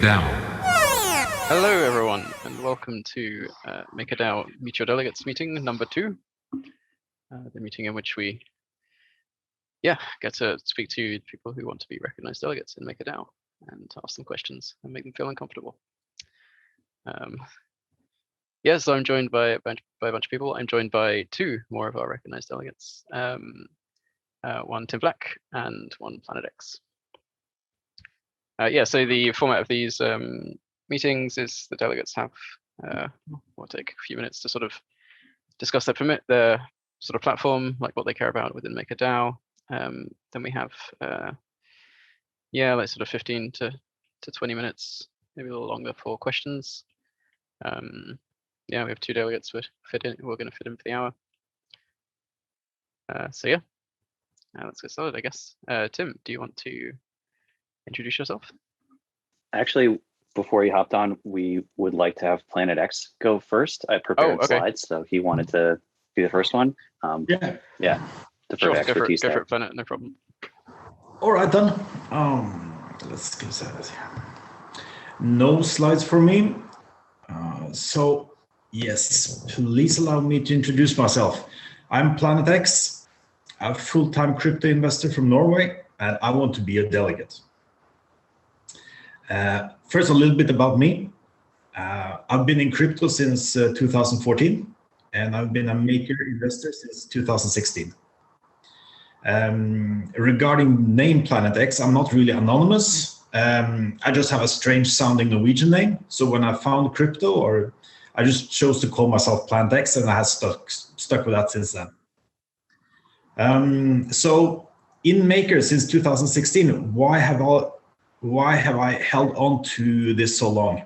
DAO. Hello, everyone, and welcome to MakerDAO Meet Your Delegates meeting number 2, the meeting in which we, get to speak to people who want to be recognized delegates in MakerDAO and ask them questions and make them feel uncomfortable. So I'm joined by a bunch of people. I'm joined by 2 more of our recognized delegates, one Tim.Black and one Planet X. So the format of these meetings is the delegates have, we'll take a few minutes to sort of discuss their sort of platform, like what they care about within MakerDAO. Then we have, like sort of 15 to 20 minutes, maybe a little longer for questions. We have 2 delegates who are going to fit in for the hour. Let's get started, I guess. Tim, do you want to introduce yourself? Actually, before he hopped on, we would like to have Planet X go first. I prepared slides, so he wanted to be the first one. Sure, go for it, Planet, no problem. All right then. Let's get started. No slides for me. Yes, please allow me to introduce myself. I'm Planet X, a full-time crypto investor from Norway, and I want to be a delegate. First, a little bit about me. I've been in crypto since 2014, and I've been a Maker investor since 2016. Regarding name Planet X, I'm not really anonymous. I just have a strange sounding Norwegian name. So when I found crypto, I just chose to call myself Planet X, and I have stuck with that since then. So in Maker since 2016, why have I held on to this so long?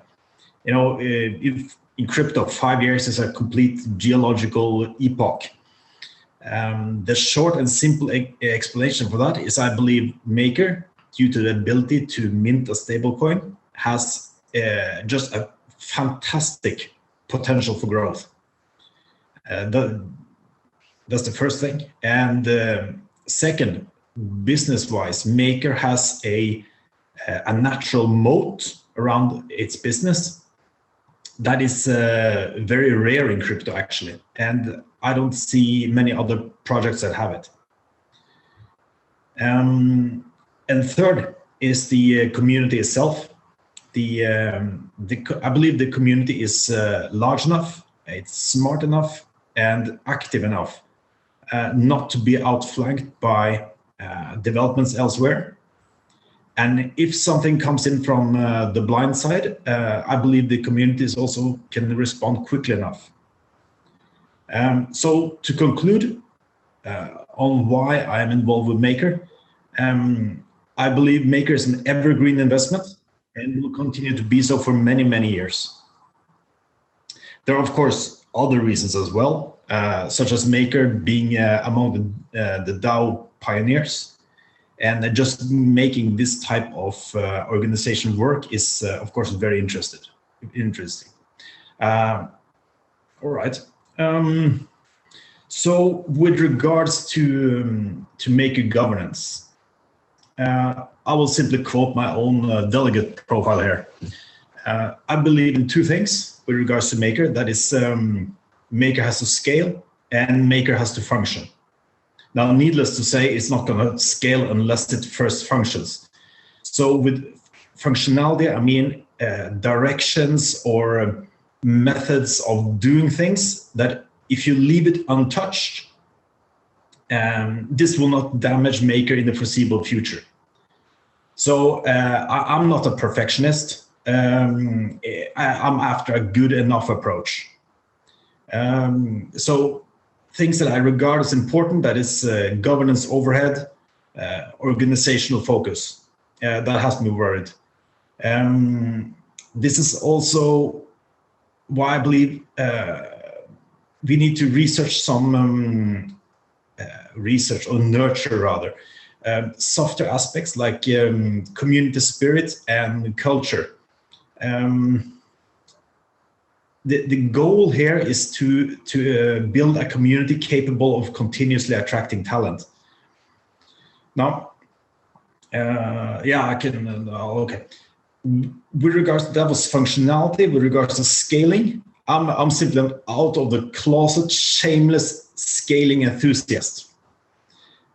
If in crypto, 5 years is a complete geological epoch. The short and simple explanation for that is I believe Maker, due to the ability to mint a stablecoin, has just a fantastic potential for growth. That's the first thing. And second, business-wise, Maker has a natural moat around its business that is very rare in crypto, actually, and I don't see many other projects that have it. And third is the community itself. I believe the community is large enough, it's smart enough, and active enough not to be outflanked by developments elsewhere. And if something comes in from the blind side, I believe the communities also can respond quickly enough. So to conclude on why I am involved with Maker, I believe Maker is an evergreen investment and will continue to be so for many, many years. There are, of course, other reasons as well, such as Maker being among the DAO pioneers. And just making this type of organization work is, of course, very interesting. All right. So with regards to Maker governance, I will simply quote my own delegate profile here. I believe in 2 things with regards to Maker. That is, Maker has to scale and Maker has to function. Now, needless to say, it's not going to scale unless it first functions. So with functionality, I mean directions or methods of doing things that if you leave it untouched, this will not damage Maker in the foreseeable future. So I'm not a perfectionist. I'm after a good enough approach. So things that I regard as important, that is governance overhead, organizational focus. That has to be worried. This is also why I believe we need to research some nurture rather, softer aspects like community spirit and culture. The goal here is to build a community capable of continuously attracting talent. Now, I can, okay. with regards to that was functionality, with regards to scaling, I'm simply an out of the closet, shameless scaling enthusiast.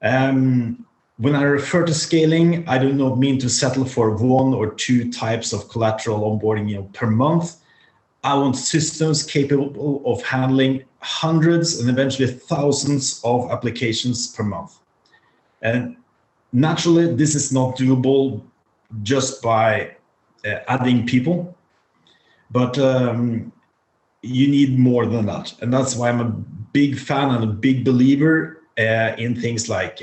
When I refer to scaling, I do not mean to settle for 1 or 2 types of collateral onboarding per month. I want systems capable of handling hundreds and eventually thousands of applications per month. And naturally, this is not doable just by adding people, but you need more than that. And that's why I'm a big fan and a big believer in things like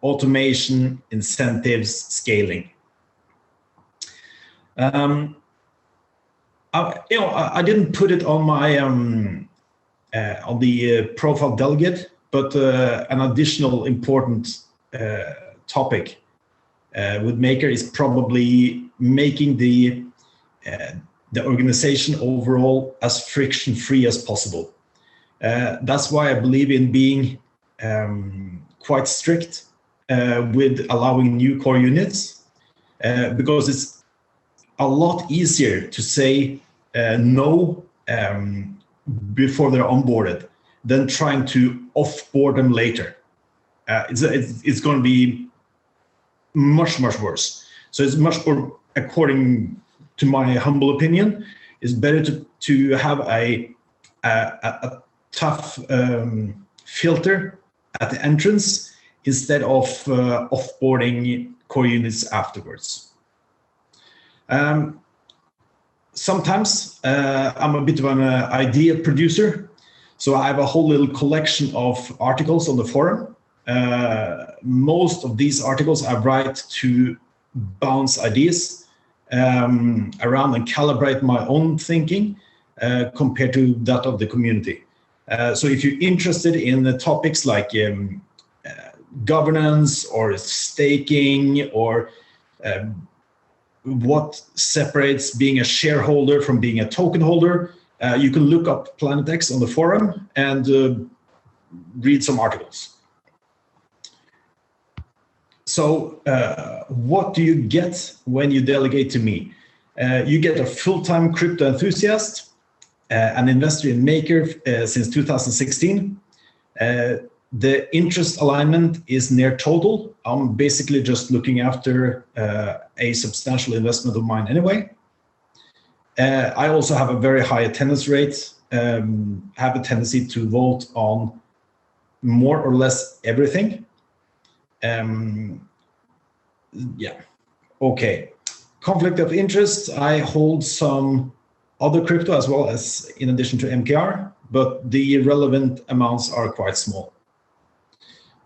automation, incentives, scaling. I didn't put it on my on the profile delegate, but an additional important topic with Maker is probably making the organization overall as friction-free as possible. That's why I believe in being quite strict with allowing new core units, because it's a lot easier to say no before they're onboarded than trying to offboard them later. It's going to be much worse. So it's much more, according to my humble opinion, it's better to have a tough filter at the entrance instead of offboarding core units afterwards. Sometimes I'm a bit of an idea producer, so I have a whole little collection of articles on the forum. Most of these articles I write to bounce ideas around and calibrate my own thinking compared to that of the community. So if you're interested in the topics like governance or staking or what separates being a shareholder from being a token holder, you can look up Planet X on the forum and read some articles. So what do you get when you delegate to me? You get a full-time crypto enthusiast, an investor in Maker since 2016. The interest alignment is near total. I'm basically just looking after a substantial investment of mine anyway. I also have a very high attendance rate, have a tendency to vote on more or less everything. Yeah, okay. Conflict of interest, I hold some other crypto as well as in addition to MKR, but the relevant amounts are quite small.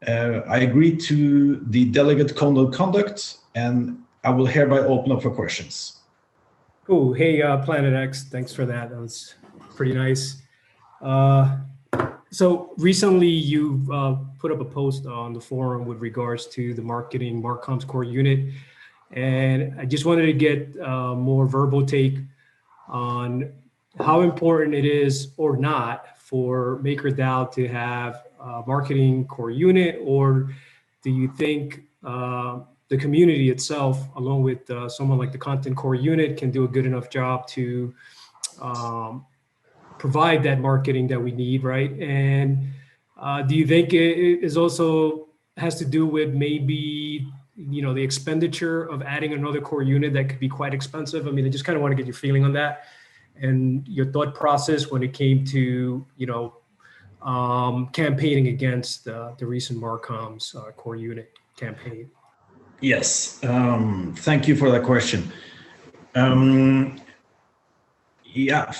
I agree to the delegate code of conduct, and I will hereby open up for questions. Cool. Hey, Planet X, thanks for that. That was pretty nice. So recently you've put up a post on the forum with regards to the marketing Marcom's core unit. And I just wanted to get more verbal take on how important it is or not for MakerDAO to have a marketing core unit, or do you think the community itself, along with someone like the content core unit, can do a good enough job to provide that marketing that we need, right? And do you think it is also has to do with maybe, you know, the expenditure of adding another core unit that could be quite expensive? I mean, I just kind of want to get your feeling on that and your thought process when it came to, you know, campaigning against the recent Marcom's core unit campaign. Yes, thank you for that question. Yeah,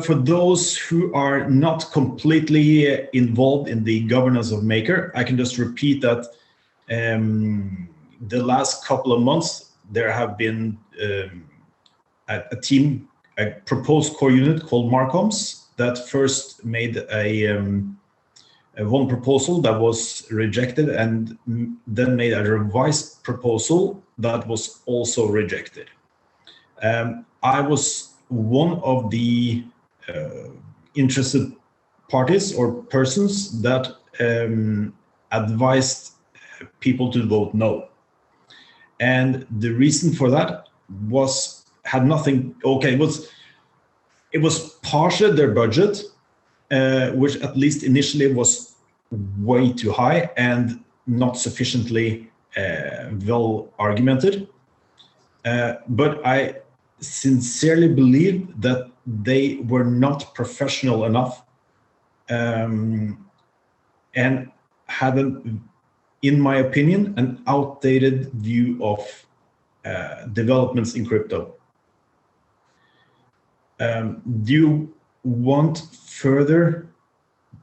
for those who are not completely involved in the governance of Maker, I can just repeat that the last couple of months, there have been a team, a proposed core unit called Marcom's that first made a one proposal that was rejected and then made a revised proposal that was also rejected. I was one of the interested parties or persons that advised people to vote no. And the reason for that had nothing. Okay, it was partially their budget, which at least initially was way too high and not sufficiently well argumented. But I sincerely believe that they were not professional enough and had, in my opinion, an outdated view of developments in crypto. Do you want further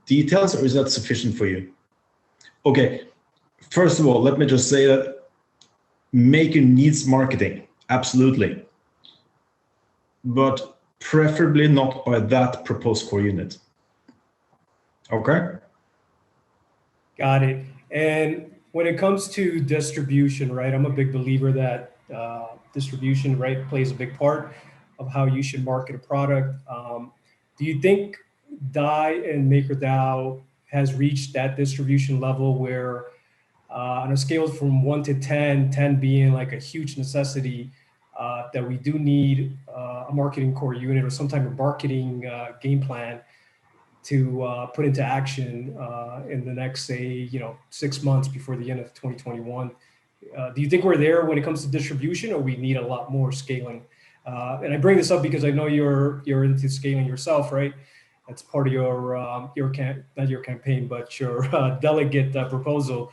details, or is that sufficient for you? Okay, first of all, let me just say that Maker needs marketing, absolutely, but preferably not by that proposed core unit. Okay? Got it. And when it comes to distribution, right, I'm a big believer that distribution, right, plays a big part of how you should market a product. Do you think DAI and MakerDAO has reached that distribution level where on a scale from 1 to 10, 10 being like a huge necessity, that we do need a marketing core unit or some type of marketing game plan to put into action in the next, say, 6 months before the end of 2021? Do you think we're there when it comes to distribution, or we need a lot more scaling? And I bring this up because I know you're into scaling yourself, right? That's part of not your campaign, but your delegate proposal.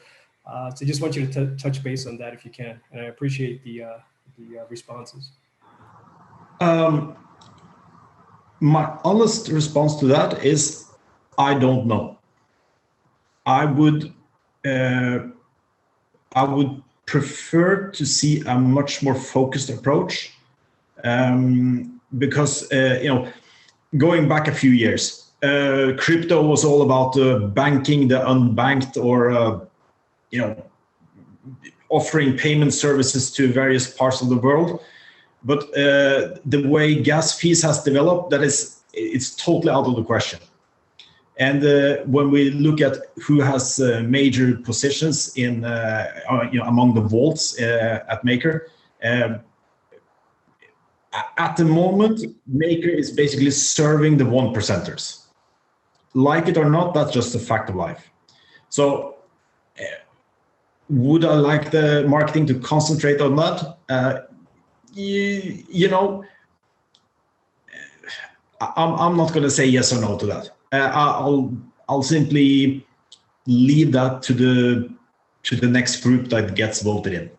So just want you to touch base on that if you can, and I appreciate the responses. My honest response to that is, I don't know. I would prefer to see a much more focused approach, because going back a few years, crypto was all about banking the unbanked, or offering payment services to various parts of the world. But the way gas fees has developed, it's totally out of the question. And when we look at who has major positions in among the vaults at Maker, at the moment, Maker is basically serving the 1%ers. Like it or not, that's just a fact of life. So would I like the marketing to concentrate on that? I'm not going to say yes or no to that. I'll simply leave that to the next group that gets voted in.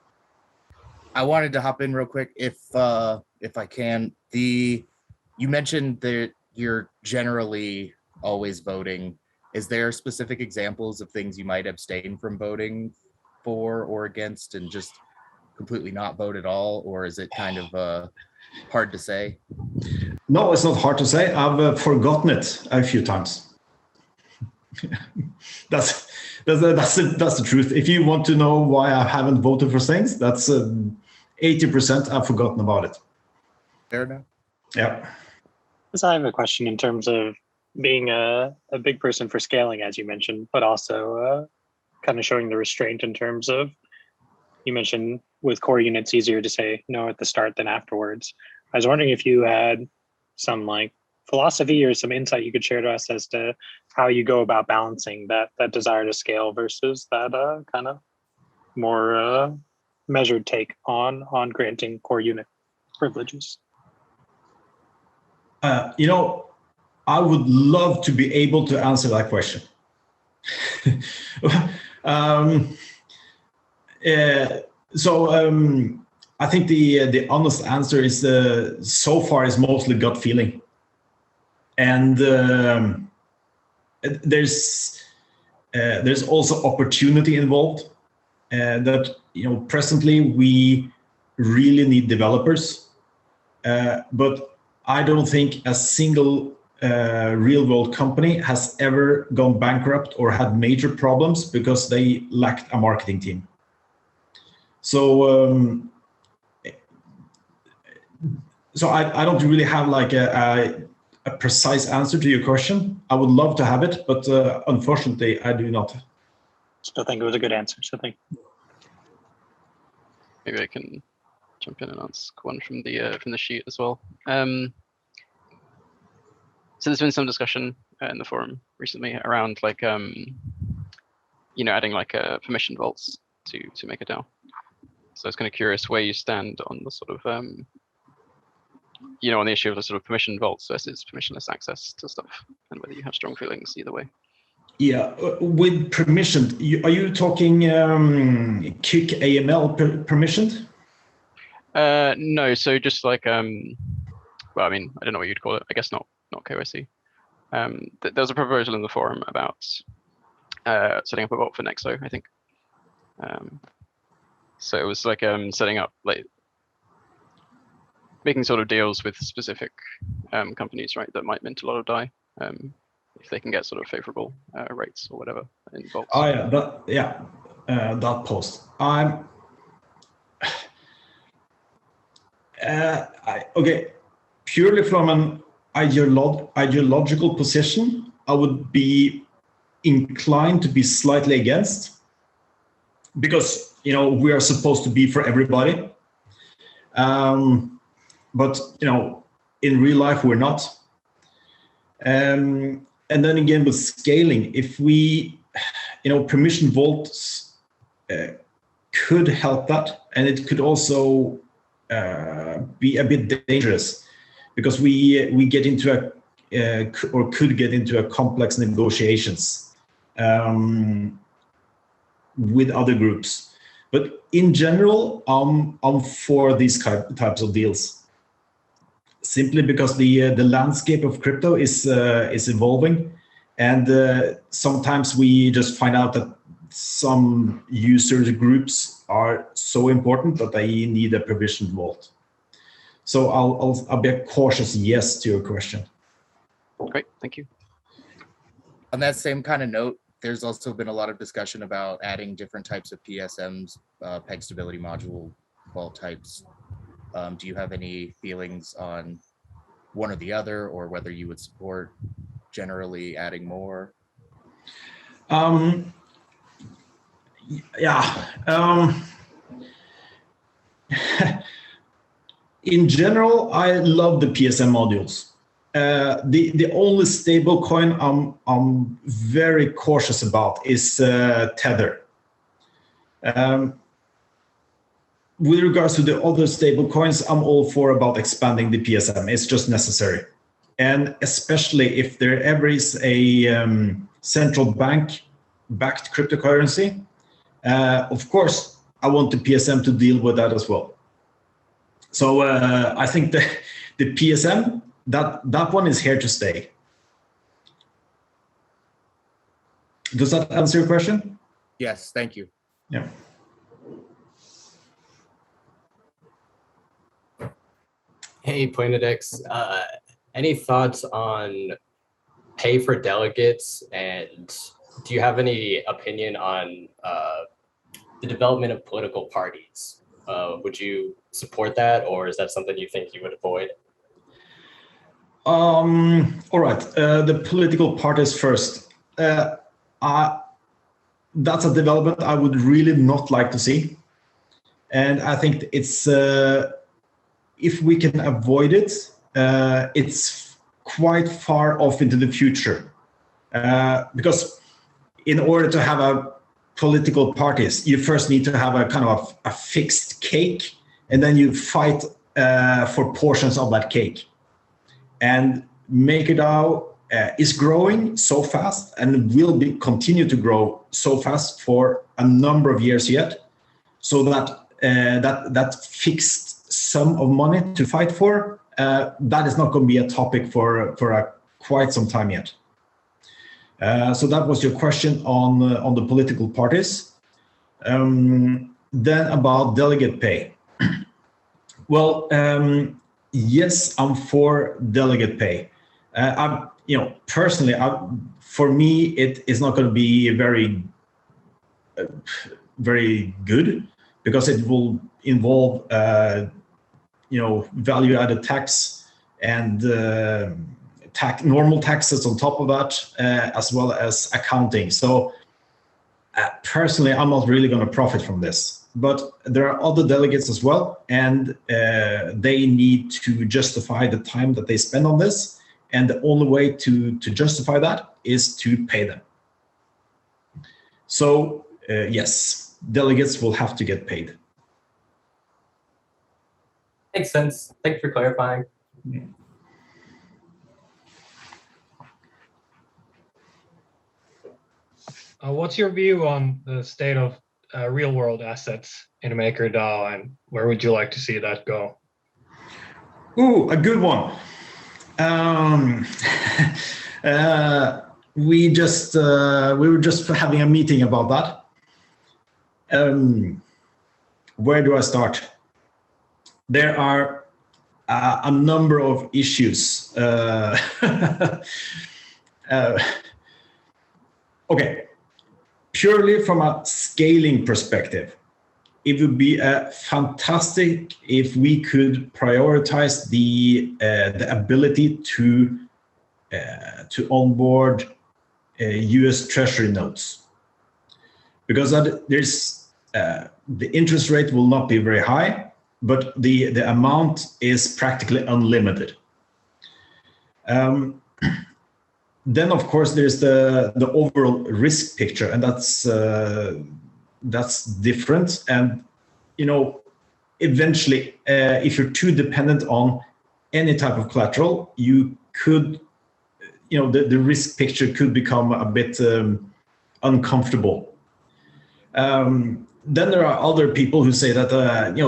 I wanted to hop in real quick if I can. You mentioned that you're generally always voting. Is there specific examples of things you might abstain from voting for or against and just completely not vote at all, or is it kind of hard to say? No, it's not hard to say. I've forgotten it a few times. That's the truth. If you want to know why I haven't voted for things, that's 80% I've forgotten about it. Fair enough. Yeah. So I have a question in terms of being a big person for scaling, as you mentioned, but also kind of showing the restraint in terms of, you mentioned with core units, easier to say no at the start than afterwards. I was wondering if you had some philosophy or some insight you could share to us as to how you go about balancing that desire to scale versus that kind of more measured take on granting core unit privileges. I would love to be able to answer that question. I think the honest answer is so far is mostly gut feeling, and there's also opportunity involved. That presently we really need developers, but I don't think a single real world company has ever gone bankrupt or had major problems because they lacked a marketing team. So I don't really have a precise answer to your question. I would love to have it, but unfortunately I do not. Still think it was a good answer, so thank you. Maybe I can jump in and ask one from the sheet as well. So there's been some discussion in the forum recently around like adding like permission vaults to MakerDAO. So I was kind of curious where you stand on the sort of on the issue of the sort of permission vaults versus permissionless access to stuff, and whether you have strong feelings either way. Yeah, with permissioned, are you talking kick AML permissioned? No, so just like well, I mean, I don't know what you'd call it. I guess not KYC. There was a proposal in the forum about setting up a vault for Nexo, I think. So it was like setting up like making sort of deals with specific companies, right, that might mint a lot of DAI if they can get sort of favorable rates or whatever in vaults. Oh yeah, that post. Okay, purely from an ideological position, I would be inclined to be slightly against, because we are supposed to be for everybody, but in real life we're not. And then again with scaling, if we permission vaults could help that, and it could also be a bit dangerous, because we get into could get into a complex negotiations with other groups. But in general, I'm for these types of deals, simply because the landscape of crypto is evolving, and sometimes we just find out that some user groups are so important that they need a provisioned vault. So I'll be a cautious yes to your question. Great, thank you. On that same kind of note, there's also been a lot of discussion about adding different types of PSMs, peg stability module vault types. Do you have any feelings on one or the other, or whether you would support generally adding more? In general, I love the PSM modules. The only stable coin I'm very cautious about is Tether. With regards to the other stable coins, I'm all for about expanding the PSM. It's just necessary. And especially if there ever is a central bank backed cryptocurrency, of course, I want the PSM to deal with that as well. So I think the PSM, that one is here to stay. Does that answer your question? Yes, thank you. Yeah. Hey, PlanetX, any thoughts on pay for delegates, and do you have any opinion on the development of political parties? Would you support that, or is that something you think you would avoid? All right, the political parties first. That's a development I would really not like to see. And I think it's, if we can avoid it, it's quite far off into the future. Because in order to have a political parties, you first need to have a kind of a fixed cake, and then you fight for portions of that cake. And MakerDAO is growing so fast and will continue to grow so fast for a number of years yet, so that that fixed sum of money to fight for, that is not going to be a topic for quite some time yet. So that was your question on the political parties. Then about delegate pay. Well, yes, I'm for delegate pay. Personally, for me, it is not going to be very good, because it will involve, value-added tax and normal taxes on top of that, as well as accounting. So personally, I'm not really going to profit from this, but there are other delegates as well, and they need to justify the time that they spend on this, and the only way to justify that is to pay them. So yes, delegates will have to get paid. Makes sense. Thanks for clarifying. What's your view on the state of real-world assets in MakerDAO, and where would you like to see that go? Ooh, a good one. We were just having a meeting about that. Where do I start? There are a number of issues. Okay. Purely from a scaling perspective, it would be fantastic if we could prioritize the ability to onboard US Treasury notes, because there's the interest rate will not be very high, but the amount is practically unlimited. Then, of course, there's the overall risk picture, and that's different. And eventually, if you're too dependent on any type of collateral, you could, the risk picture could become a bit uncomfortable. Then there are other people who say that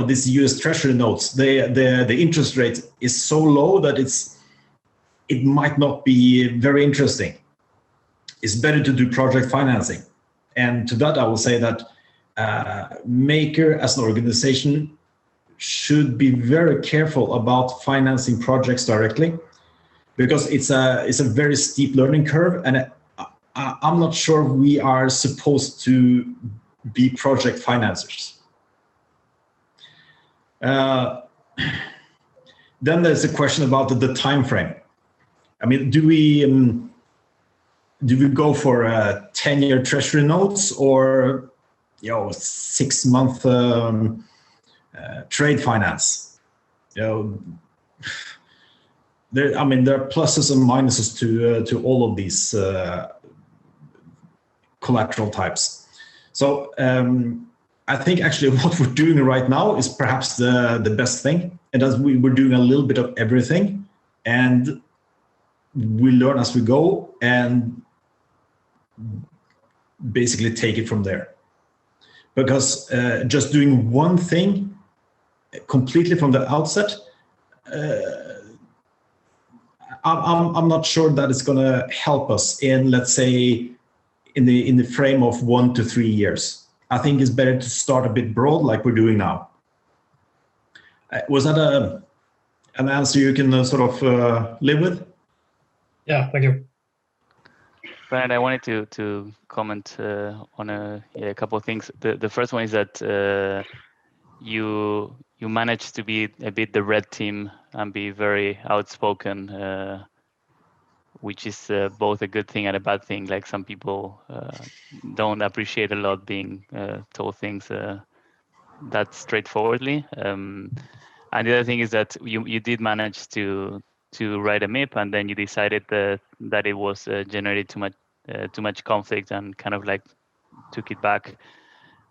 these U.S. Treasury notes, the interest rate is so low that it might not be very interesting. It's better to do project financing. And to that, I will say that Maker as an organization should be very careful about financing projects directly, because it's a very steep learning curve, and I'm not sure we are supposed to be project financiers. Then there's a question about the time frame. I mean, do we go for 10-year treasury notes, or 6-month trade finance? There are pluses and minuses to all of these collateral types. So I think actually what we're doing right now is perhaps the best thing, and as we're doing a little bit of everything, and we learn as we go and basically take it from there. Because just doing one thing completely from the outset, I'm not sure that it's going to help us in, let's say, in the frame of 1 to 3 years. I think it's better to start a bit broad, like we're doing now. Was that an answer you can sort of live with? Yeah, thank you. Brad, I wanted to comment on a couple of things. The first one is that you managed to be a bit the red team and be very outspoken, which is both a good thing and a bad thing. Like, some people don't appreciate a lot being told things that straightforwardly. And the other thing is that you did manage to write a MIP, and then you decided that it was generated too much conflict, and kind of like took it back.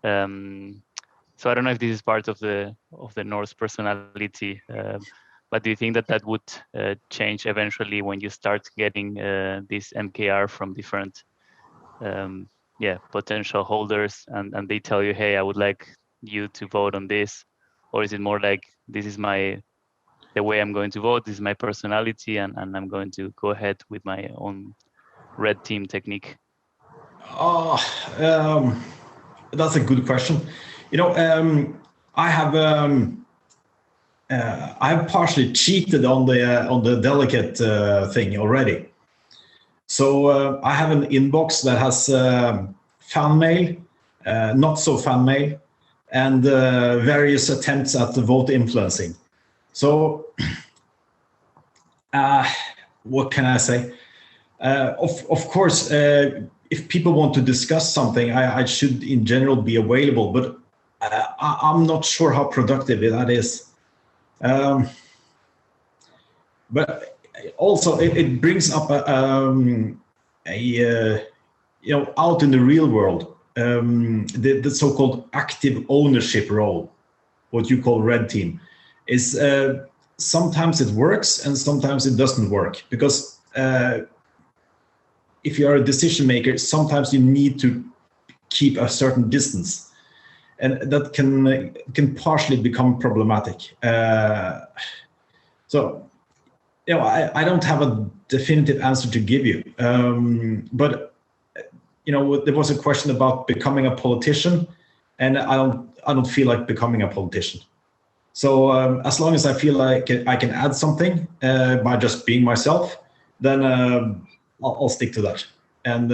So I don't know if this is part of the Norse personality, but do you think that would change eventually when you start getting this MKR from different potential holders, and they tell you, hey, I would like you to vote on this? Or is it more like, this is the way I'm going to vote, this is my personality, and I'm going to go ahead with my own red team technique? That's a good question. I have partially cheated on the delegate thing already. So I have an inbox that has fan mail, not so fan mail, and various attempts at vote influencing. So what can I say? Of course, if people want to discuss something, I should in general be available, but I'm not sure how productive that is. But also it brings up out in the real world, the so-called active ownership role, what you call red team, is sometimes it works and sometimes it doesn't work, because if you are a decision maker, sometimes you need to keep a certain distance, and that can partially become problematic. So, I don't have a definitive answer to give you, but there was a question about becoming a politician, and I don't feel like becoming a politician. So as long as I feel like I can add something by just being myself, then I'll stick to that. And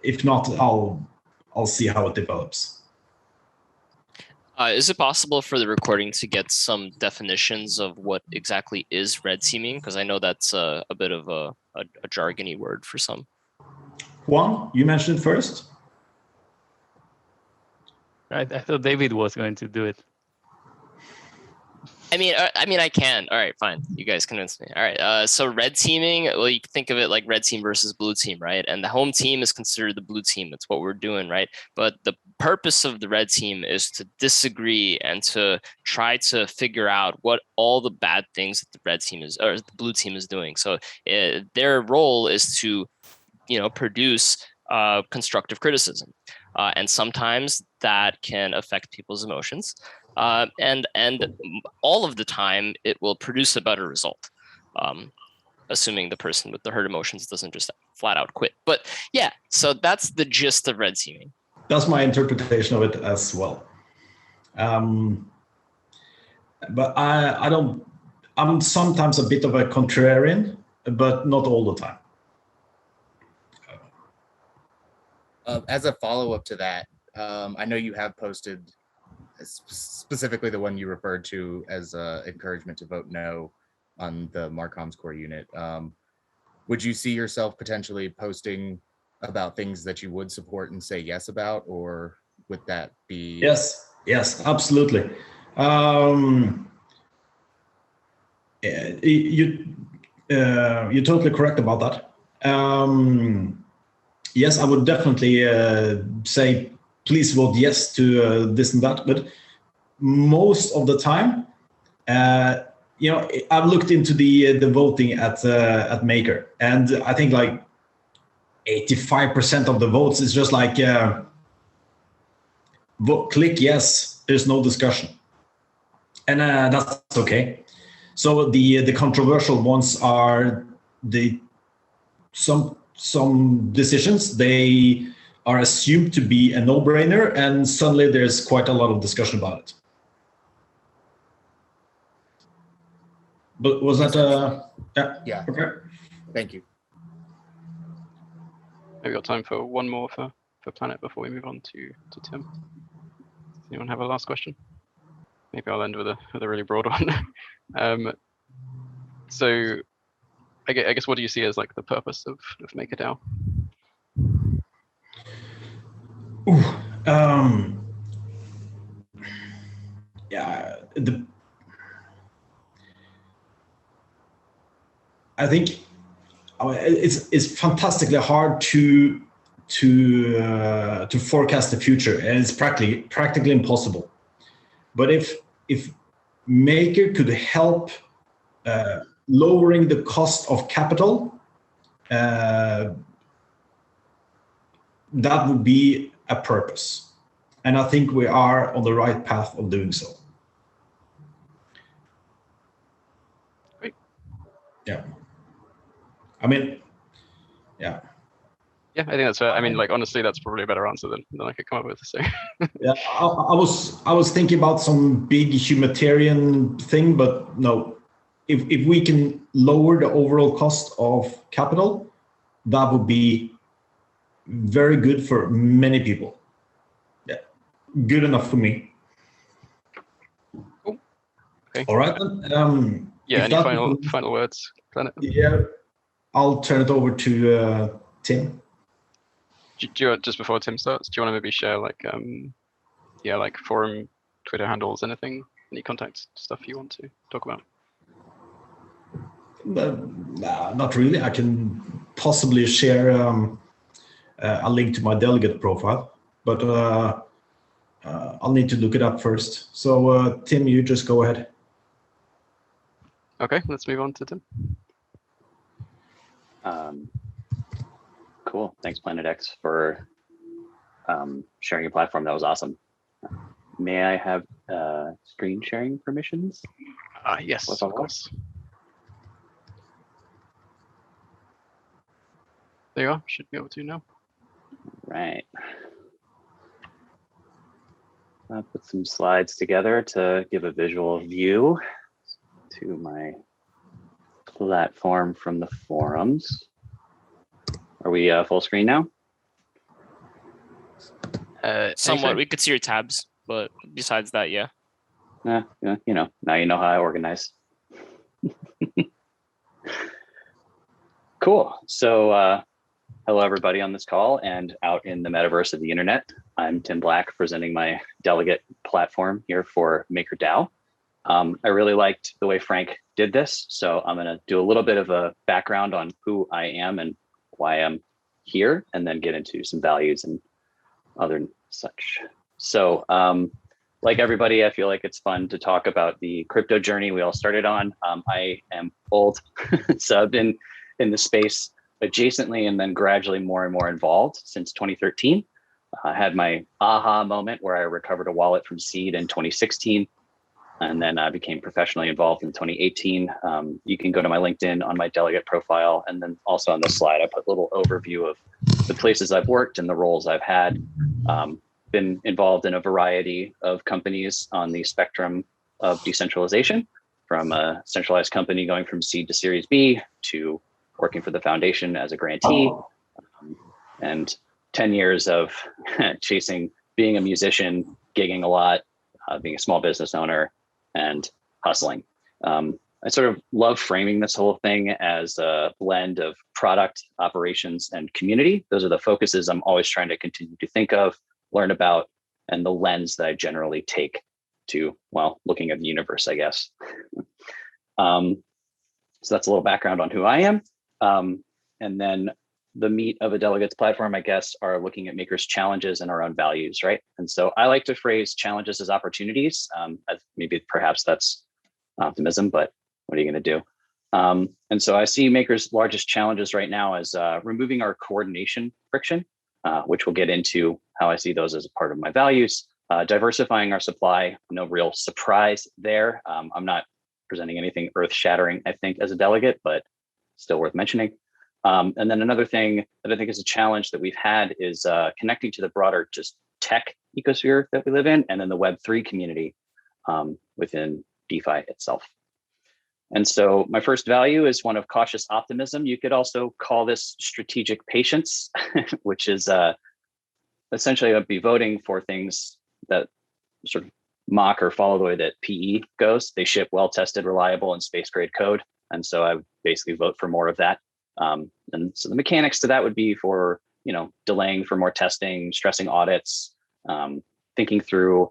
if not, I'll see how it develops. Is it possible for the recording to get some definitions of what exactly is red teaming? Because I know that's a bit of a jargony word for some. Juan, you mentioned it first. I thought David was going to do it. I mean, I can. All right, fine. You guys convinced me. All right. So red teaming, well, you can think of it like red team versus blue team, right? And the home team is considered the blue team. That's what we're doing, right? But the purpose of the red team is to disagree and to try to figure out what all the bad things that the red team is, or the blue team is doing. So their role is to, produce constructive criticism. And sometimes that can affect people's emotions. And all of the time, it will produce a better result, assuming the person with the hurt emotions doesn't just flat out quit. But yeah, so that's the gist of red teaming. That's my interpretation of it as well. But I'm sometimes a bit of a contrarian, but not all the time. As a follow-up to that, I know you have posted specifically the one you referred to as encouragement to vote no on the Marcom's core unit. Would you see yourself potentially posting about things that you would support and say yes about, or would that be? Yes, absolutely. You're totally correct about that. Yes, I would definitely say, please vote yes to this and that. But most of the time, I've looked into the voting at Maker, and I think like 85% of the votes is just like click yes. There's no discussion, and that's okay. So the controversial ones are some decisions. They are assumed to be a no-brainer, and suddenly there's quite a lot of discussion about it. But was that yeah? Okay. Thank you. Maybe got time for one more for Planet before we move on to Tim. Does anyone have a last question? Maybe I'll end with a really broad one. So I guess, what do you see as like the purpose of MakerDAO? I think it's fantastically hard to forecast the future, and it's practically impossible. But if Maker could help lowering the cost of capital, that would be a purpose. And I think we are on the right path of doing so. Great. Yeah. I mean, yeah. Yeah, I think that's fair. I mean, like, honestly, that's probably a better answer than I could come up with. So. Yeah, I was thinking about some big humanitarian thing, but no. If we can lower the overall cost of capital, that would be very good for many people. Yeah, good enough for me. Cool. Okay. All right then. Yeah. Any final words, Planet? Yeah, I'll turn it over to Tim. Just before Tim starts, do you want to maybe share like like forum, Twitter handles, anything, any contact stuff you want to talk about? Not really. I can possibly share a link to my delegate profile, but I'll need to look it up first. So Tim, you just go ahead. Okay, let's move on to Tim. Cool. Thanks, Planet X, for sharing your platform. That was awesome. May I have screen sharing permissions? Yes, of course. There you are. Should be able to now. Right. I'll put some slides together to give a visual view to my platform from the forums. Are we full screen now? Somewhat. We could see your tabs, but besides that, yeah. Yeah, you know, now you know how I organize. Cool. So hello, everybody on this call and out in the metaverse of the internet. I'm Tim.Black, presenting my delegate platform here for MakerDAO. I really liked the way Frank did this, so I'm going to do a little bit of a background on who I am and why I'm here, and then get into some values and other such. So like everybody, I feel like it's fun to talk about the crypto journey we all started on. I am old, so I've been in the space adjacently and then gradually more and more involved since 2013. I had my aha moment where I recovered a wallet from seed in 2016. And then I became professionally involved in 2018. You can go to my LinkedIn on my delegate profile. And then also on this slide, I put a little overview of the places I've worked and the roles I've had. Been involved in a variety of companies on the spectrum of decentralization, from a centralized company going from seed to Series B to working for the foundation as a grantee, and 10 years of chasing, being a musician, gigging a lot, being a small business owner, and hustling. I sort of love framing this whole thing as a blend of product, operations, and community. Those are the focuses I'm always trying to continue to think of, learn about, and the lens that I generally take to, well, looking at the universe, I guess. So that's a little background on who I am. And then the meat of a delegates platform, I guess, are looking at makers' challenges and our own values, right? And so I like to phrase challenges as opportunities. Maybe perhaps that's optimism, but what are you going to do? And so I see makers' largest challenges right now as removing our coordination friction, which we'll get into how I see those as a part of my values. Diversifying our supply, no real surprise there. I'm not presenting anything earth-shattering, I think, as a delegate, but still worth mentioning. And then another thing that I think is a challenge that we've had is connecting to the broader just tech ecosphere that we live in, and then the Web3 community within DeFi itself. And so my first value is one of cautious optimism. You could also call this strategic patience, which is essentially I'd be voting for things that sort of mock or follow the way that PE goes. They ship well-tested, reliable, and space-grade code. And so I would basically vote for more of that. And so the mechanics to that would be for, delaying for more testing, stressing audits, thinking through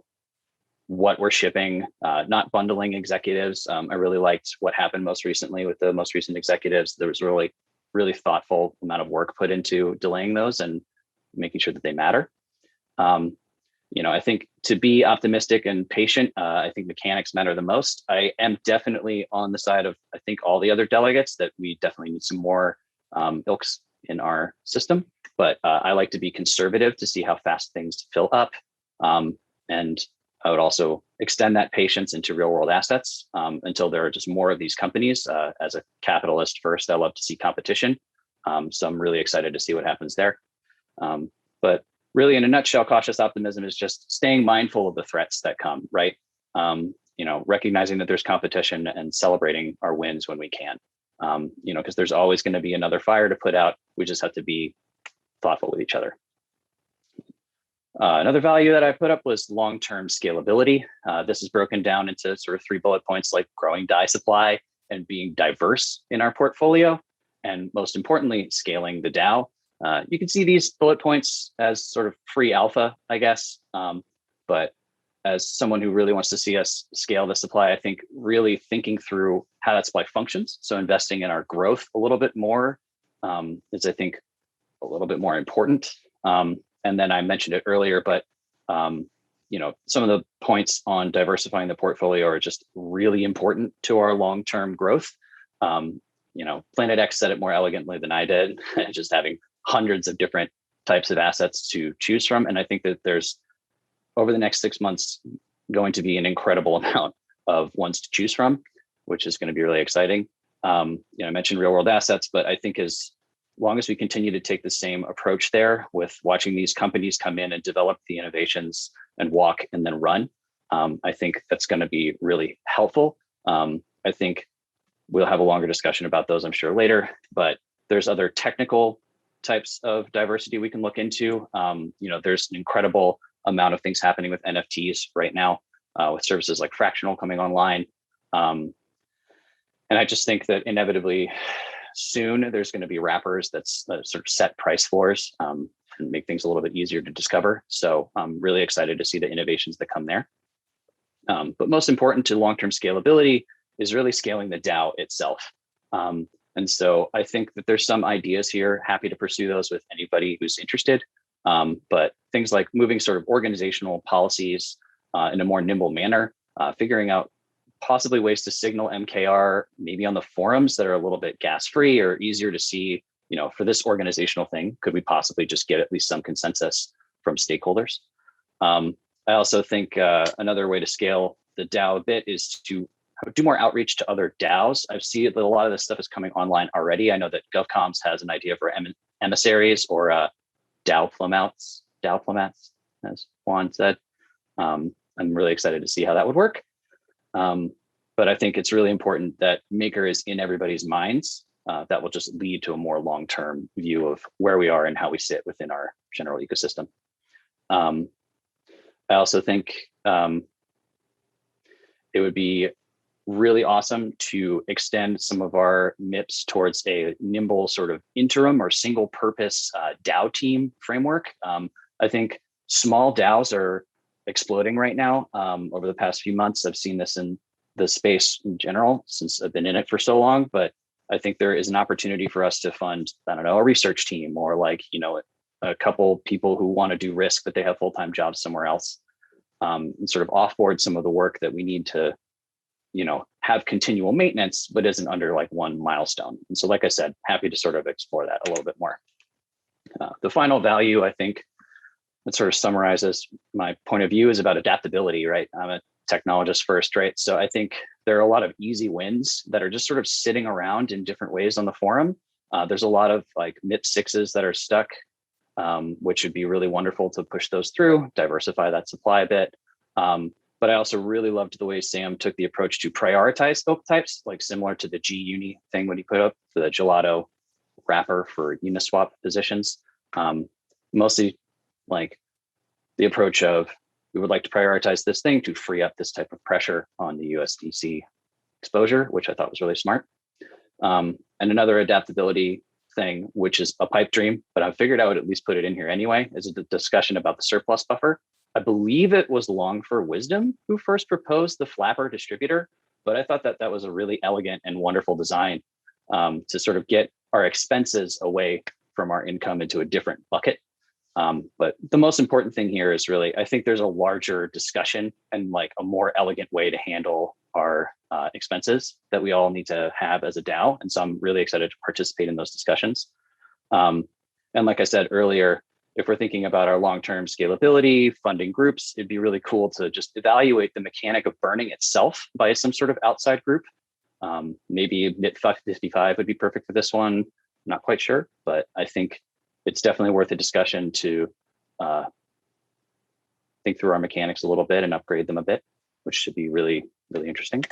what we're shipping, not bundling executives. I really liked what happened most recently with the most recent executives. There was really, really thoughtful amount of work put into delaying those and making sure that they matter. I think to be optimistic and patient, I think mechanics matter the most. I am definitely on the side of, I think, all the other delegates that we definitely need some more ilks in our system. But I like to be conservative to see how fast things fill up. And I would also extend that patience into real world assets until there are just more of these companies. As a capitalist first, I love to see competition. So I'm really excited to see what happens there. But really, in a nutshell, cautious optimism is just staying mindful of the threats that come, right? Recognizing that there's competition and celebrating our wins when we can, because there's always going to be another fire to put out. We just have to be thoughtful with each other. Another value that I put up was long-term scalability. This is broken down into sort of 3 bullet points, like growing DAI supply and being diverse in our portfolio. And most importantly, scaling the DAO. You can see these bullet points as sort of free alpha, I guess. But as someone who really wants to see us scale the supply, I think really thinking through how that supply functions. So investing in our growth a little bit more is, I think, a little bit more important. And then I mentioned it earlier, but some of the points on diversifying the portfolio are just really important to our long-term growth. Planet X said it more elegantly than I did, just having hundreds of different types of assets to choose from. And I think that there's, over the next 6 months, going to be an incredible amount of ones to choose from, which is going to be really exciting. I mentioned real world assets, but I think as long as we continue to take the same approach there with watching these companies come in and develop the innovations and walk and then run, I think that's going to be really helpful. I think we'll have a longer discussion about those, I'm sure, later, but there's other technical types of diversity we can look into. There's an incredible amount of things happening with NFTs right now, with services like Fractional coming online. And I just think that inevitably soon there's going to be wrappers that's sort of set price floors and make things a little bit easier to discover. So I'm really excited to see the innovations that come there. But most important to long-term scalability is really scaling the DAO itself. And so I think that there's some ideas here, happy to pursue those with anybody who's interested. But things like moving sort of organizational policies in a more nimble manner, figuring out possibly ways to signal MKR maybe on the forums that are a little bit gas-free or easier to see, for this organizational thing, could we possibly just get at least some consensus from stakeholders? I also think another way to scale the DAO a bit is to do more outreach to other DAOs. I see that a lot of this stuff is coming online already. I know that GovComms has an idea for emissaries or DAO diplomats, as Juan said. I'm really excited to see how that would work. But I think it's really important that Maker is in everybody's minds. That will just lead to a more long-term view of where we are and how we sit within our general ecosystem. I also think it would be really awesome to extend some of our MIPS towards a nimble sort of interim or single purpose DAO team framework. I think small DAOs are exploding right now. Over the past few months, I've seen this in the space in general since I've been in it for so long, but I think there is an opportunity for us to fund, a research team or a couple people who want to do risk, but they have full-time jobs somewhere else, and sort of offboard some of the work that we need to have continual maintenance, but isn't under one milestone. And so, like I said, happy to sort of explore that a little bit more. The final value, I think, that sort of summarizes my point of view is about adaptability, right? I'm a technologist first, right? So I think there are a lot of easy wins that are just sort of sitting around in different ways on the forum. There's a lot of MIP 6s that are stuck, which would be really wonderful to push those through, diversify that supply a bit. But I also really loved the way Sam took the approach to prioritize oak types, similar to the GUni thing when he put up the gelato wrapper for Uniswap positions. Mostly the approach of, we would like to prioritize this thing to free up this type of pressure on the USDC exposure, which I thought was really smart. And another adaptability thing, which is a pipe dream, but I figured I would at least put it in here anyway, is a discussion about the surplus buffer. I believe it was LongForWisdom who first proposed the flapper distributor, but I thought that was a really elegant and wonderful design to sort of get our expenses away from our income into a different bucket. But the most important thing here is really, I think there's a larger discussion and a more elegant way to handle our expenses that we all need to have as a DAO. And so I'm really excited to participate in those discussions. And like I said earlier, if we're thinking about our long-term scalability, funding groups, it'd be really cool to just evaluate the mechanic of burning itself by some sort of outside group. Maybe MIP 55 would be perfect for this one. Not quite sure, but I think it's definitely worth a discussion to think through our mechanics a little bit and upgrade them a bit, which should be really, really interesting.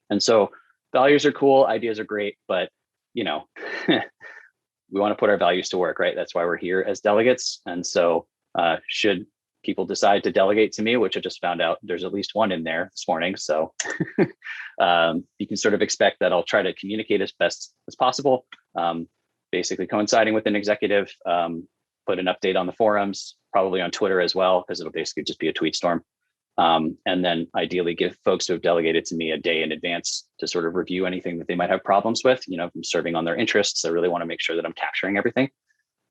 And so values are cool, ideas are great, but we want to put our values to work, right? That's why we're here as delegates. And so should people decide to delegate to me, which I just found out there's at least one in there this morning. So you can sort of expect that I'll try to communicate as best as possible. basically coinciding with an executive, put an update on the forums, probably on Twitter as well, because it'll basically just be a tweet storm. And then ideally give folks who have delegated to me a day in advance to sort of review anything that they might have problems with. I'm serving on their interests. I really want to make sure that I'm capturing everything.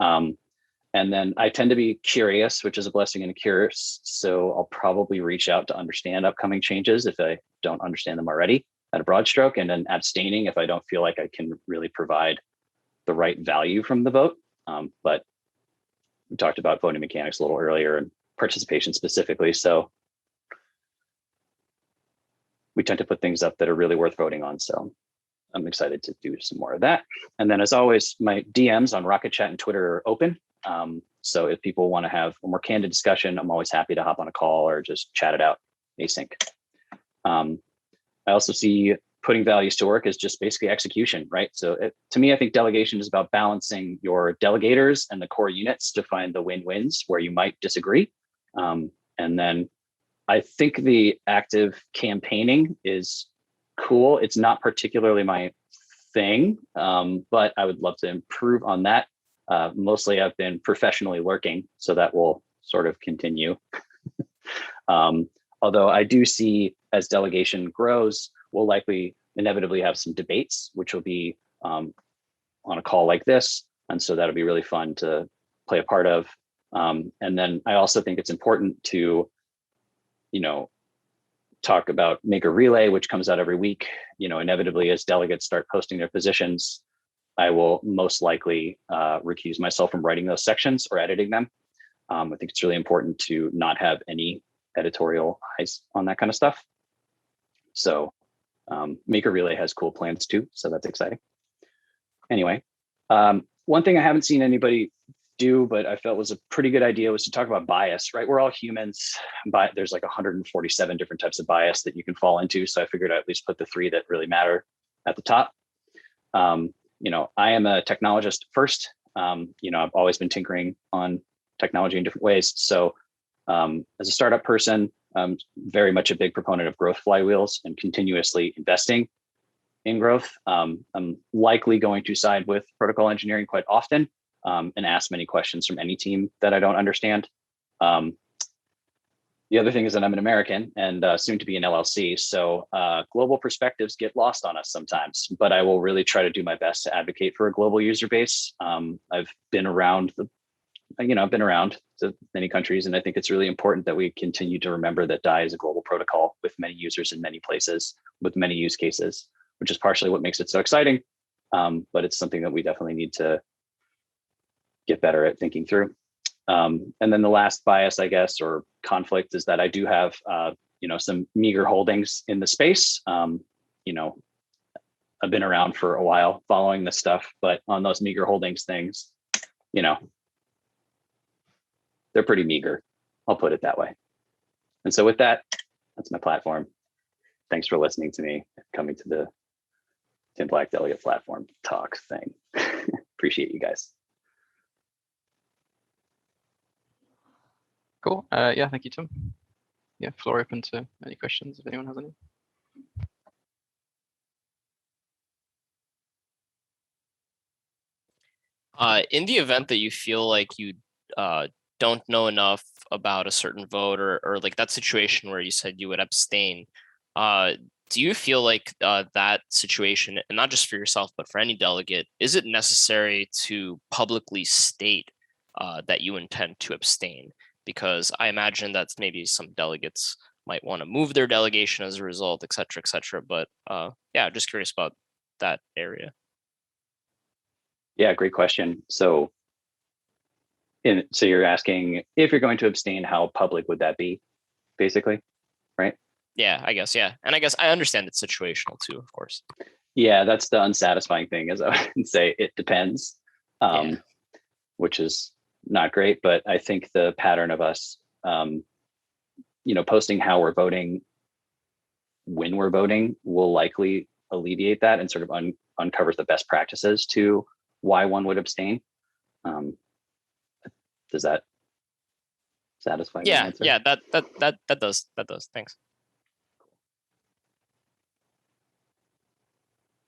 And then I tend to be curious, which is a blessing and a curse. So I'll probably reach out to understand upcoming changes if I don't understand them already at a broad stroke, and then abstaining if I don't feel like I can really provide the right value from the vote. But we talked about voting mechanics a little earlier and participation specifically. So we tend to put things up that are really worth voting on. So I'm excited to do some more of that. And then as always, my DMs on Rocket Chat and Twitter are open. So if people want to have a more candid discussion, I'm always happy to hop on a call or just chat it out async. I also see putting values to work as just basically execution, right? So to me, I think delegation is about balancing your delegators and the core units to find the win-wins where you might disagree. And then I think the active campaigning is cool. It's not particularly my thing, but I would love to improve on that. Mostly I've been professionally lurking, so that will sort of continue. Although I do see as delegation grows, we'll likely inevitably have some debates, which will be on a call like this. And so that'll be really fun to play a part of. And then I also think it's important to, talk about Maker Relay, which comes out every week. Inevitably as delegates start posting their positions, I will most likely recuse myself from writing those sections or editing them. I think it's really important to not have any editorial eyes on that kind of stuff. So Maker Relay has cool plans too, so that's exciting. Anyway, one thing I haven't seen anybody do, but I felt was a pretty good idea, was to talk about bias, right? We're all humans, but there's like 147 different types of bias that you can fall into. So I figured I'd at least put the 3 that really matter at the top. I am a technologist first. I've always been tinkering on technology in different ways. So as a startup person, I'm very much a big proponent of growth flywheels and continuously investing in growth. I'm likely going to side with protocol engineering quite often and ask many questions from any team that I don't understand. The other thing is that I'm an American and soon to be an LLC. So global perspectives get lost on us sometimes, but I will really try to do my best to advocate for a global user base. I've been around to many countries, and I think it's really important that we continue to remember that DAI is a global protocol with many users in many places, with many use cases, which is partially what makes it so exciting. But it's something that we definitely need to get better at thinking through. And then the last bias, I guess, or conflict, is that I do have, some meager holdings in the space. I've been around for a while following this stuff, but on those meager holdings things, they're pretty meager. I'll put it that way. And so with that, that's my platform. Thanks for listening to me, coming to the Tim.Black Delegate Platform talk thing. Appreciate you guys. Cool. Yeah, thank you, Tim. Yeah, floor open to any questions if anyone has any. In the event that you feel like you don't know enough about a certain vote or like that situation where you said you would abstain, do you feel like that situation, and not just for yourself, but for any delegate, is it necessary to publicly state that you intend to abstain? Because I imagine that maybe some delegates might want to move their delegation as a result, et cetera, et cetera. But yeah, just curious about that area. Yeah, great question. So you're asking if you're going to abstain, how public would that be, basically, right? Yeah, I guess, yeah. And I guess I understand it's situational too, of course. Yeah, that's the unsatisfying thing, is I would say it depends, which is not great. But I think the pattern of us, posting how we're voting when we're voting will likely alleviate that and sort of uncovers the best practices to why one would abstain. Does that satisfy your answer? Yeah, that does. Thanks.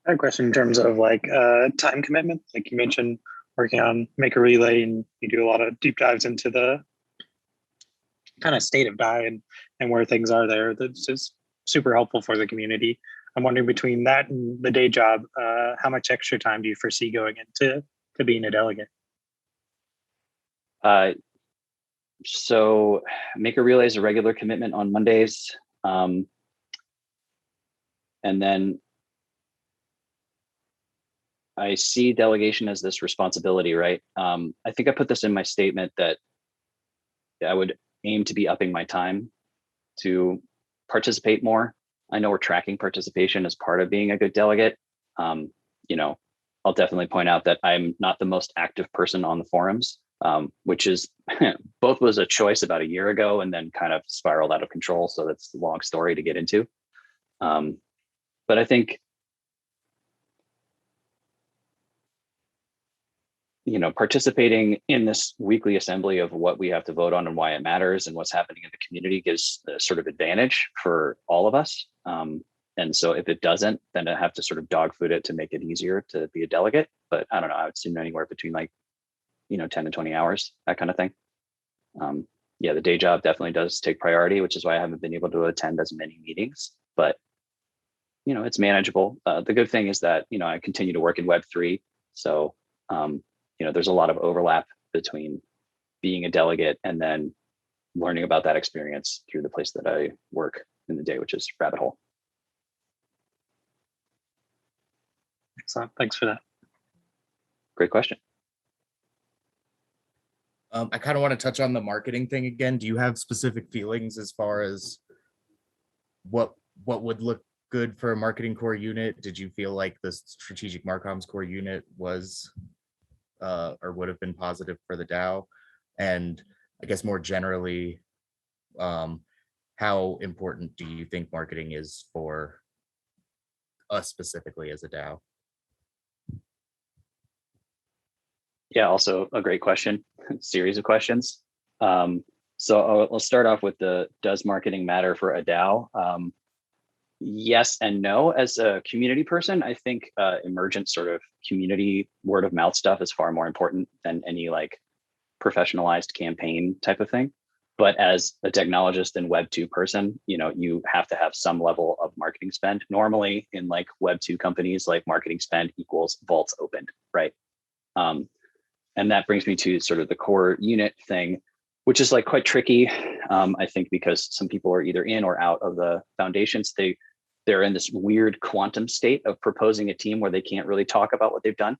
I have a question in terms of like time commitment. Like you mentioned, working on Maker Relay, and you do a lot of deep dives into the kind of state of DAI and where things are there. That's just super helpful for the community. I'm wondering, between that and the day job, how much extra time do you foresee going into being a delegate? So Maker Relay is a regular commitment on Mondays. And then I see delegation as this responsibility, right? I think I put this in my statement that I would aim to be upping my time to participate more. I know we're tracking participation as part of being a good delegate. You know, I'll definitely point out that I'm not the most active person on the forums, which is both was a choice about a year ago and then kind of spiraled out of control. So that's a long story to get into. But I think, you know, participating in this weekly assembly of what we have to vote on and why it matters and what's happening in the community gives a sort of advantage for all of us. And so if it doesn't, then I have to sort of dog food it to make it easier to be a delegate. But I don't know, I would assume anywhere between like, you know, 10 to 20 hours, that kind of thing. Yeah, the day job definitely does take priority, which is why I haven't been able to attend as many meetings, but you know, it's manageable. The good thing is that, you know, I continue to work in Web3. So, you know, there's a lot of overlap between being a delegate and then learning about that experience through the place that I work in the day, which is Rabbit Hole. Excellent. Thanks for that. Great question. I kind of want to touch on the marketing thing again. Do you have specific feelings as far as what would look good for a marketing core unit? Did you feel like the strategic Marcoms core unit was or would have been positive for the DAO? And I guess more generally, how important do you think marketing is for us specifically as a DAO? Yeah, also a great question, series of questions. So I'll start off with does marketing matter for a DAO? Yes and no. As a community person, I think emergent sort of community word of mouth stuff is far more important than any like professionalized campaign type of thing. But as a technologist and Web2 person, you know, you have to have some level of marketing spend. Normally in like Web2 companies, like marketing spend equals vaults opened, right? And that brings me to sort of the core unit thing, which is like quite tricky. I think because some people are either in or out of the foundations. They're in this weird quantum state of proposing a team where they can't really talk about what they've done.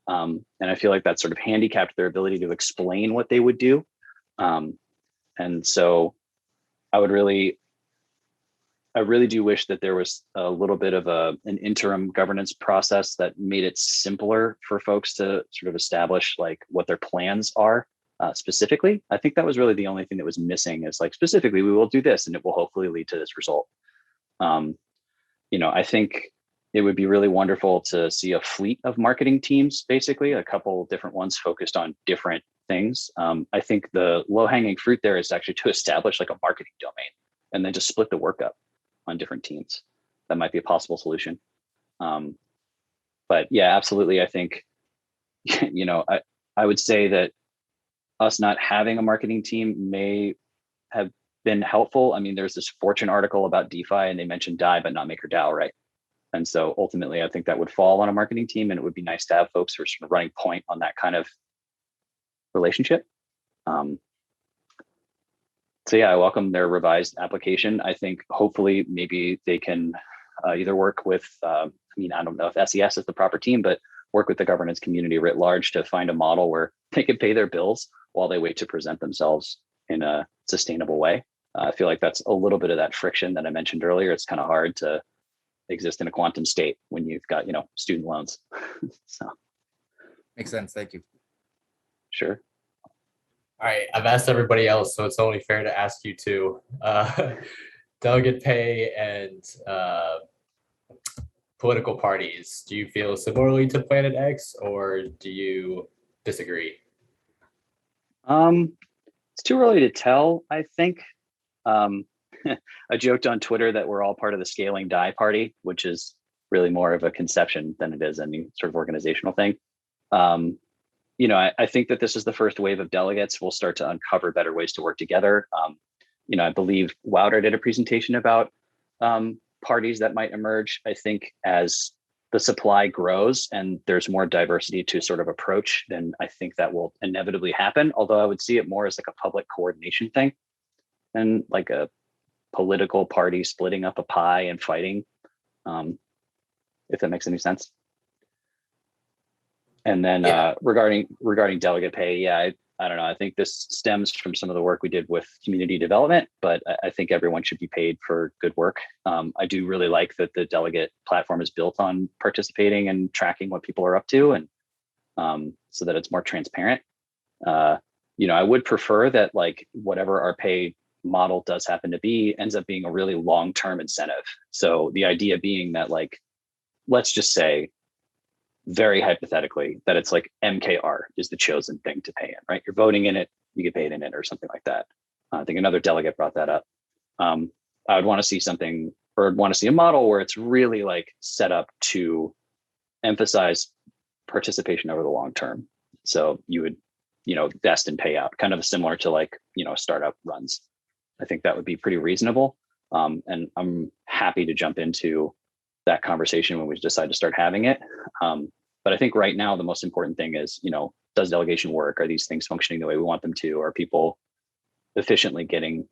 And I feel like that sort of handicapped their ability to explain what they would do. And so I really do wish that there was a little bit of an interim governance process that made it simpler for folks to sort of establish like what their plans are specifically. I think that was really the only thing that was missing, is like specifically, we will do this and it will hopefully lead to this result. You know, I think it would be really wonderful to see a fleet of marketing teams, basically a couple different ones focused on different things. I think the low-hanging fruit there is actually to establish like a marketing domain and then just split the work up on different teams. That might be a possible solution. But yeah, absolutely. I think, you know, I would say that us not having a marketing team may have been helpful. I mean, there's this Fortune article about DeFi and they mentioned DAI, but not MakerDAO, right? And so ultimately, I think that would fall on a marketing team, and it would be nice to have folks who are sort of running point on that kind of relationship. So yeah, I welcome their revised application. I think hopefully maybe they can either work with, I mean, I don't know if SES is the proper team, but work with the governance community writ large to find a model where they can pay their bills while they wait to present themselves in a sustainable way. I feel like that's a little bit of that friction that I mentioned earlier. It's kind of hard to exist in a quantum state when you've got, you know, student loans. So Makes sense. Thank you. sure. All right, I've asked everybody else, so it's only fair to ask you too. Delegate pay and political parties. Do you feel similarly to Planet X, or do you disagree? It's too early to tell, I think. I joked on Twitter that we're all part of the Scaling DAI party, which is really more of a conception than it is any sort of organizational thing. I think that this is the first wave of delegates. We'll start to uncover better ways to work together. I believe Wouter did a presentation about parties that might emerge. I think as the supply grows and there's more diversity to sort of approach, then I think that will inevitably happen. Although I would see it more as like a public coordination thing than like a political party splitting up a pie and fighting, if that makes any sense. And then regarding delegate pay, I don't know. I think this stems from some of the work we did with community development, but I think everyone should be paid for good work. I do really like that the delegate platform is built on participating and tracking what people are up to, and so that it's more transparent. I would prefer that like whatever our pay model does happen to be ends up being a really long-term incentive. So the idea being that like, let's just say, very hypothetically, that it's like MKR is the chosen thing to pay in, right? You're voting in it, you get paid in it or something like that. I think another delegate brought that up. I would want to see something, or want to see a model where it's really like set up to emphasize participation over the long term. So you would, vest and pay out, kind of similar to like, startup runs. I think that would be pretty reasonable. And I'm happy to jump into that conversation when we decide to start having it. But I think right now, the most important thing is, does delegation work? Are these things functioning the way we want them to? Are people efficiently getting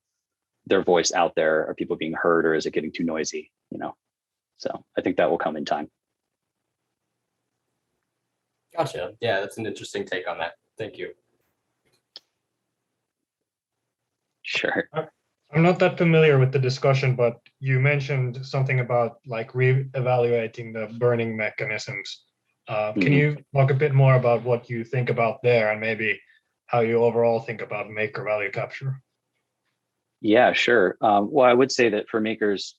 their voice out there? Are people being heard, or is it getting too noisy? So I think that will come in time. Gotcha. Yeah, that's an interesting take on that. Thank you. Sure. I'm not that familiar with the discussion, but you mentioned something about like re-evaluating the burning mechanisms. Can you talk a bit more about what you think about there, and maybe how you overall think about maker value capture? Yeah, sure. Well, I would say that for makers,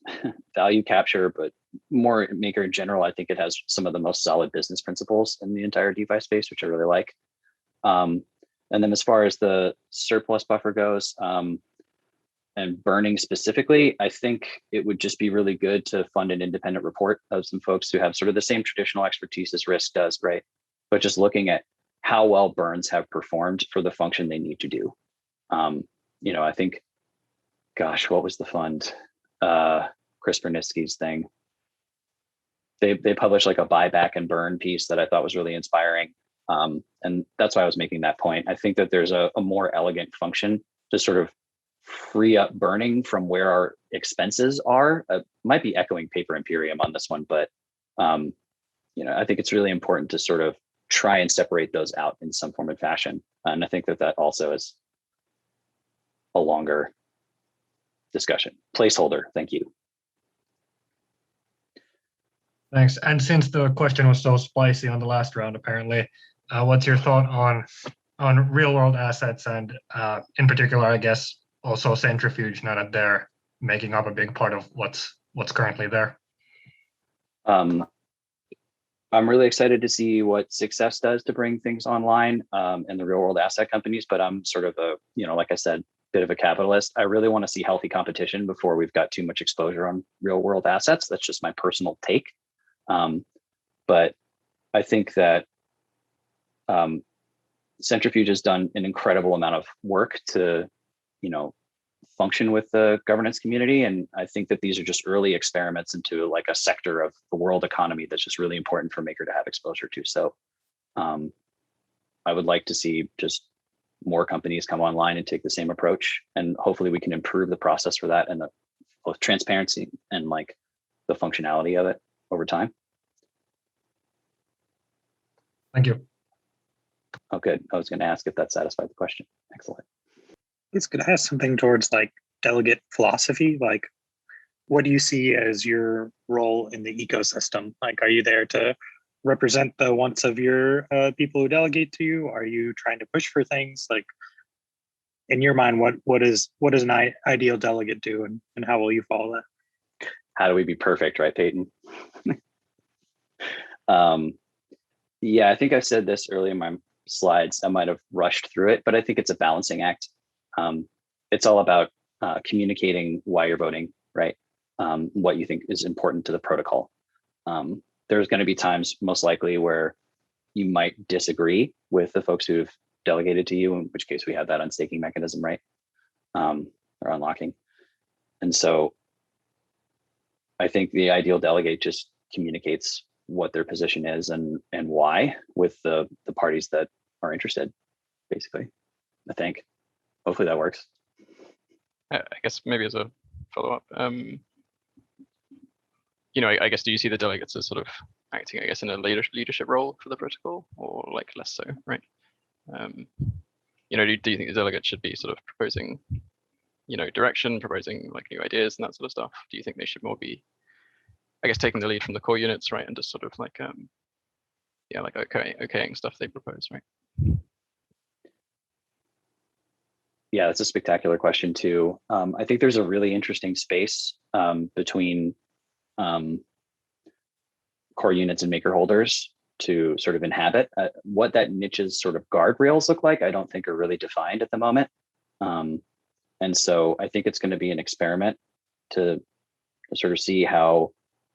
value capture, but more maker in general, I think it has some of the most solid business principles in the entire DeFi space, which I really like. And then as far as the surplus buffer goes, and burning specifically, I think it would just be really good to fund an independent report of some folks who have sort of the same traditional expertise as Risk does, right? But just looking at how well burns have performed for the function they need to do. I think, gosh, what was the fund? Chris Bernitzky's thing. They published like a buyback and burn piece that I thought was really inspiring. And that's why I was making that point. I think that there's a more elegant function to sort of free up burning from where our expenses are. Might be echoing Paper Imperium on this one, but I think it's really important to sort of try and separate those out in some form and fashion. And I think that also is a longer discussion. Placeholder, thank you. Thanks. And since the question was so spicy on the last round, apparently, what's your thought on real world assets, and in particular, I guess, also centrifuge, now that they're making up a big part of what's currently there? I'm really excited to see what Success does to bring things online, and the real world asset companies, but I'm sort of a, like I said, bit of a capitalist. I really want to see healthy competition before we've got too much exposure on real world assets. That's just my personal take. But I think that Centrifuge has done an incredible amount of work to, function with the governance community. And I think that these are just early experiments into like a sector of the world economy that's just really important for Maker to have exposure to. So I would like to see just more companies come online and take the same approach. And hopefully we can improve the process for that, and the both transparency and like the functionality of it over time. Thank you. Oh, good. I was going to ask if that satisfied the question. Excellent. It's going to have something towards like delegate philosophy. Like, what do you see as your role in the ecosystem? Like, are you there to represent the wants of your people who delegate to you? Are you trying to push for things? Like, in your mind, what does an ideal delegate do, and how will you follow that? How do we be perfect, right, Peyton? Yeah, I think I said this earlier in my slides. I might have rushed through it, but I think it's a balancing act. It's all about communicating why you're voting, right? What you think is important to the protocol. There's going to be times most likely where you might disagree with the folks who've delegated to you, in which case we have that unstaking mechanism, right? Or unlocking. And so I think the ideal delegate just communicates what their position is and why with the parties that are interested, basically. I think hopefully that works. I guess maybe as a follow-up, I guess, do you see the delegates as sort of acting, I guess, in a leadership role for the protocol, or like less so, right? Do you think the delegates should be sort of proposing, direction, proposing like new ideas and that sort of stuff? Do you think they should more be, I guess, taking the lead from the core units, right, and just sort of like, like okaying stuff they propose, right? Yeah, that's a spectacular question too. I think there's a really interesting space between core units and maker holders to sort of inhabit. What that niche's sort of guardrails look like, I don't think are really defined at the moment. And so I think it's going to be an experiment to sort of see how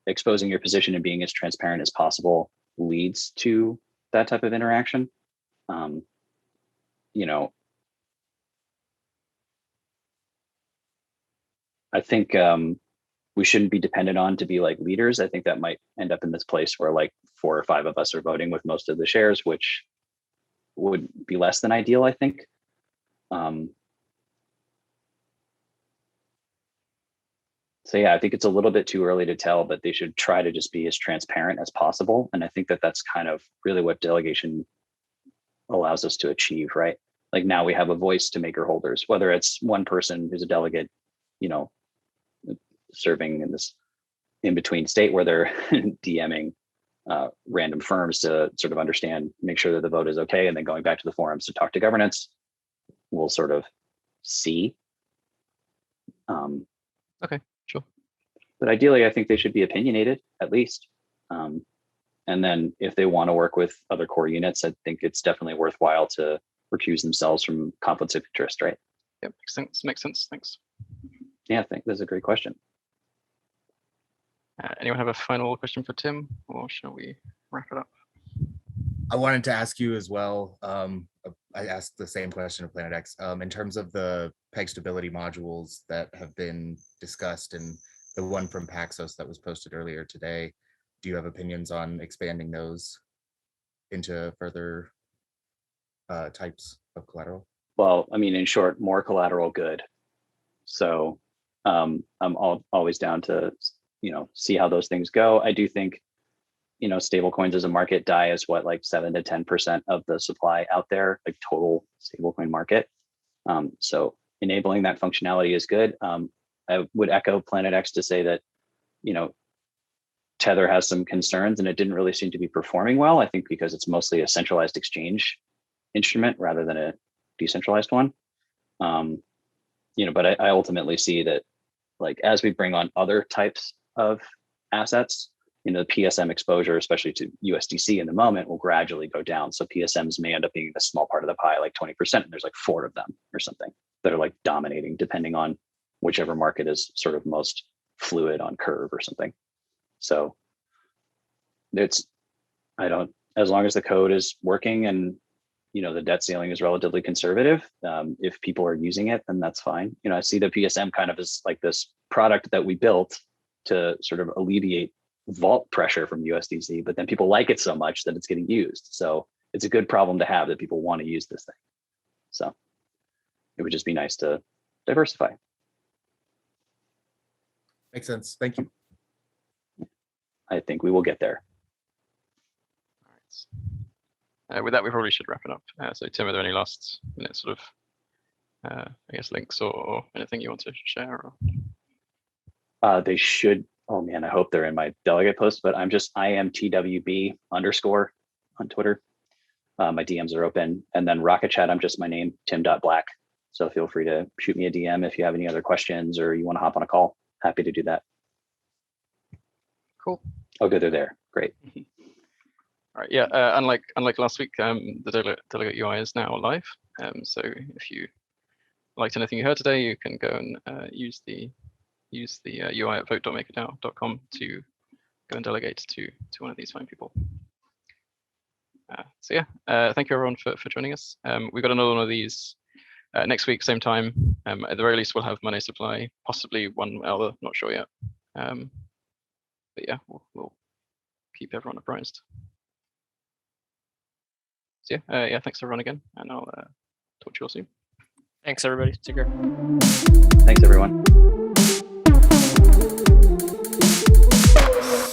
exposing your position and being as transparent as possible leads to that type of interaction. I think we shouldn't be dependent on to be like leaders. I think that might end up in this place where like 4 or 5 of us are voting with most of the shares, which would be less than ideal, I think. So yeah, I think it's a little bit too early to tell, but they should try to just be as transparent as possible. And I think that that's kind of really what delegation allows us to achieve, right? Like now we have a voice to maker holders, whether it's one person who's a delegate, serving in this in-between state where they're DMing random firms to sort of understand, make sure that the vote is okay, and then going back to the forums to talk to governance. We'll sort of see. Okay, sure. But ideally, I think they should be opinionated at least. And then if they want to work with other core units, I think it's definitely worthwhile to recuse themselves from conflicts of interest, right? Yeah, makes sense. Makes sense. Thanks. Yeah, I think that's a great question. Anyone have a final question for Tim, or shall we wrap it up? I wanted to ask you as well. I asked the same question of Planet X in terms of the peg stability modules that have been discussed and the one from Paxos that was posted earlier today. Do you have opinions on expanding those into further types of collateral? Well, I mean, in short, more collateral good. So I'm always down to, see how those things go. I do think, stable coins as a market DAI is what, like 7 to 10% of the supply out there, like total stablecoin market. So enabling that functionality is good. I would echo Planet X to say that, Tether has some concerns and it didn't really seem to be performing well. I think because it's mostly a centralized exchange instrument rather than a decentralized one. But I ultimately see that, like, as we bring on other types of assets, the PSM exposure, especially to USDC in the moment, will gradually go down. So PSMs may end up being a small part of the pie, like 20%, and there's like 4 of them or something that are like dominating, depending on whichever market is sort of most fluid on curve or something. So as long as the code is working and the debt ceiling is relatively conservative, if people are using it, then that's fine. I see the PSM kind of as like this product that we built to sort of alleviate vault pressure from USDC, but then people like it so much that it's getting used. So it's a good problem to have that people want to use this thing. So it would just be nice to diversify. Makes sense. Thank you. I think we will get there. All right. With that, we probably should wrap it up. So Tim, are there any last minute sort of, I guess, links or anything you want to share? Or? They should. Oh man, I hope they're in my delegate post, but I am TWB_ on Twitter. My DMs are open. And then Rocket Chat, I'm just my name, Tim.Black. So feel free to shoot me a DM if you have any other questions or you want to hop on a call. Happy to do that. Cool. Oh, good, they're there. Great. All right. Yeah. Unlike last week, the Delegate UI is now live. So if you liked anything you heard today, you can go and use the UI at vote.makerdao.com to and delegate to one of these fine people. So yeah, thank you everyone for joining us. We've got another one of these next week, same time. At the very least, we'll have money supply, possibly one other, not sure yet. But yeah, we'll keep everyone apprised. So yeah, thanks everyone again, and I'll talk to you all soon. Thanks, everybody. Take care. Thanks, everyone.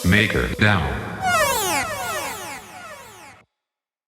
MakerDAO.